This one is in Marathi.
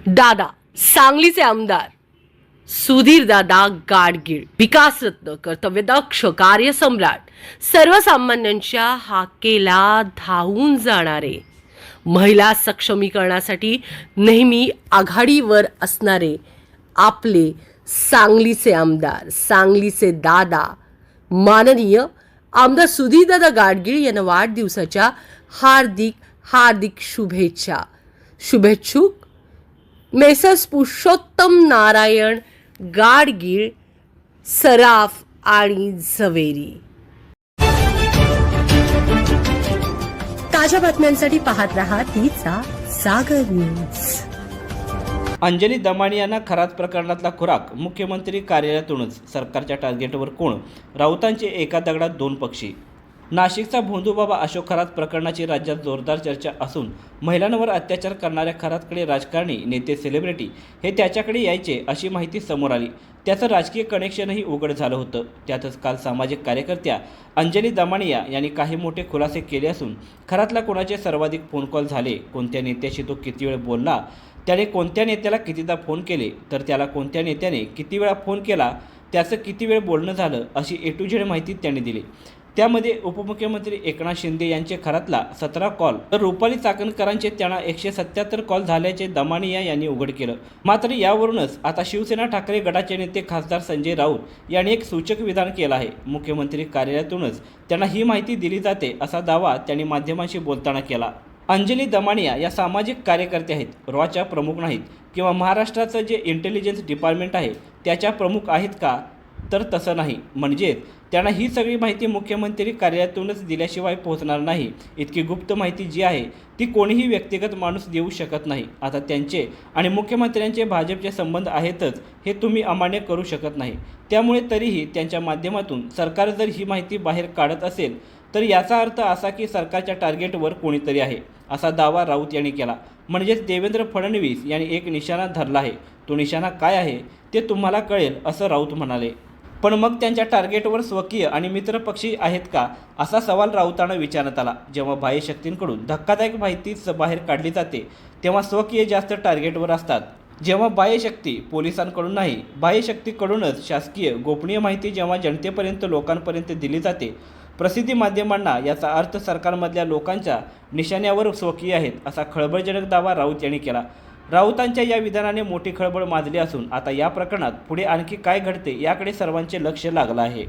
दादा सांगलीचे आमदार सुधीरदादा गाडगीळ, विकासरत्न, कर्तव्यदक्ष, कार्यसम्राट, सर्वसामान्यांच्या हाकेला धावून जाणारे, महिला सक्षमीकरणासाठी नेहमी आघाडीवर असणारे आपले सांगलीचे आमदार, सांगलीचे दादा, माननीय आमदार सुधीरदादा गाडगीळ यांना वाढदिवसाच्या हार्दिक हार्दिक शुभेच्छा. शुभेच्छुक मेसर्स पुरुषोत्तम नारायण गाडगीळ, सराफ आणि झवेरी. ताज्या बातम्यांसाठी पाहत रहा तिचा सागर न्यूज. अंजली दमानी यांना खरात प्रकरणातला खुराक, मुख्यमंत्री कार्यालयातूनच. सरकारच्या टार्गेटवर कोण? राऊतांचे एका दगडात दोन पक्षी. नाशिकचा भोंदूबाबा अशोक खरात प्रकरणाची राज्यात जोरदार चर्चा असून महिलांवर अत्याचार करणाऱ्या खरातकडे राजकारणी, नेते, सेलिब्रिटी हे त्याच्याकडे यायचे अशी माहिती समोर आली. त्याचं राजकीय कनेक्शनही उघड झालं होतं. त्यातच काल सामाजिक कार्यकर्त्या अंजली दमानिया यांनी काही मोठे खुलासे केले असून खरातला कोणाचे सर्वाधिक फोन कॉल झाले, कोणत्या नेत्याशी तो किती वेळ बोलला, त्याने कोणत्या नेत्याला कितीदा फोन केले, तर त्याला कोणत्या नेत्याने किती वेळा फोन केला, त्याचं किती वेळ बोलणं झालं, अशी A to Z माहिती त्यांनी दिली. त्यामध्ये उपमुख्यमंत्री एकनाथ शिंदे यांचे खरातला 17 कॉल, तर रुपाली चाकणकरांचे त्यांना 177 कॉल झाल्याचे दमानिया यांनी उघड केलं. मात्र यावरूनच आता शिवसेना ठाकरे गटाचे नेते खासदार संजय राऊत यांनी एक सूचक विधान केलं आहे. मुख्यमंत्री कार्यालयातूनच त्यांना ही माहिती दिली जाते असा दावा त्यांनी माध्यमांशी बोलताना केला. अंजली दमानिया या सामाजिक कार्यकर्त्या आहेत, रॉच्या प्रमुख नाहीत किंवा महाराष्ट्राचं जे इंटेलिजन्स डिपार्टमेंट आहे त्याच्या प्रमुख आहेत का? तर तसं नाही. म्हणजेच त्यांना ही सगळी माहिती मुख्यमंत्री कार्यालयातूनच दिल्याशिवाय पोहोचणार नाही. इतकी गुप्त माहिती जी आहे ती कोणीही व्यक्तिगत माणूस देऊ शकत नाही. आता त्यांचे आणि मुख्यमंत्र्यांचे भाजपचे संबंध आहेतच हे तुम्ही अमान्य करू शकत नाही. त्यामुळे तरीही त्यांच्या माध्यमातून सरकार जर ही माहिती बाहेर काढत असेल तर याचा अर्थ असा की सरकारच्या टार्गेटवर कोणीतरी आहे असा दावा राऊत यांनी केला. म्हणजेच देवेंद्र फडणवीस यांनी एक निशाणा धरला आहे. तो निशाणा काय आहे ते तुम्हाला कळेल असं राऊत म्हणाले. पण मग त्यांच्या टार्गेटवर स्वकीय आणि मित्रपक्षी आहेत का असा सवाल राऊतांना विचारण्यात आला. जेव्हा बाह्य शक्तींकडून धक्कादायक माहिती बाहेर काढली जाते तेव्हा स्वकीय जास्त टार्गेटवर असतात. जेव्हा बाह्य शक्ती पोलिसांकडून नाही, बाह्य शक्तीकडूनच शासकीय गोपनीय माहिती जेव्हा जनतेपर्यंत, लोकांपर्यंत दिली जाते, प्रसिद्धी माध्यमांना, याचा अर्थ सरकारमधल्या लोकांच्या निशाण्यावर स्वकीय आहेत असा खळबळजनक दावा राऊत यांनी केला. राऊतांच्या या विधानाने मोठी खळबळ माजली असून आता या प्रकरणात पुढे आणखी काय घडते याकडे सर्वांचे लक्ष लागलं आहे.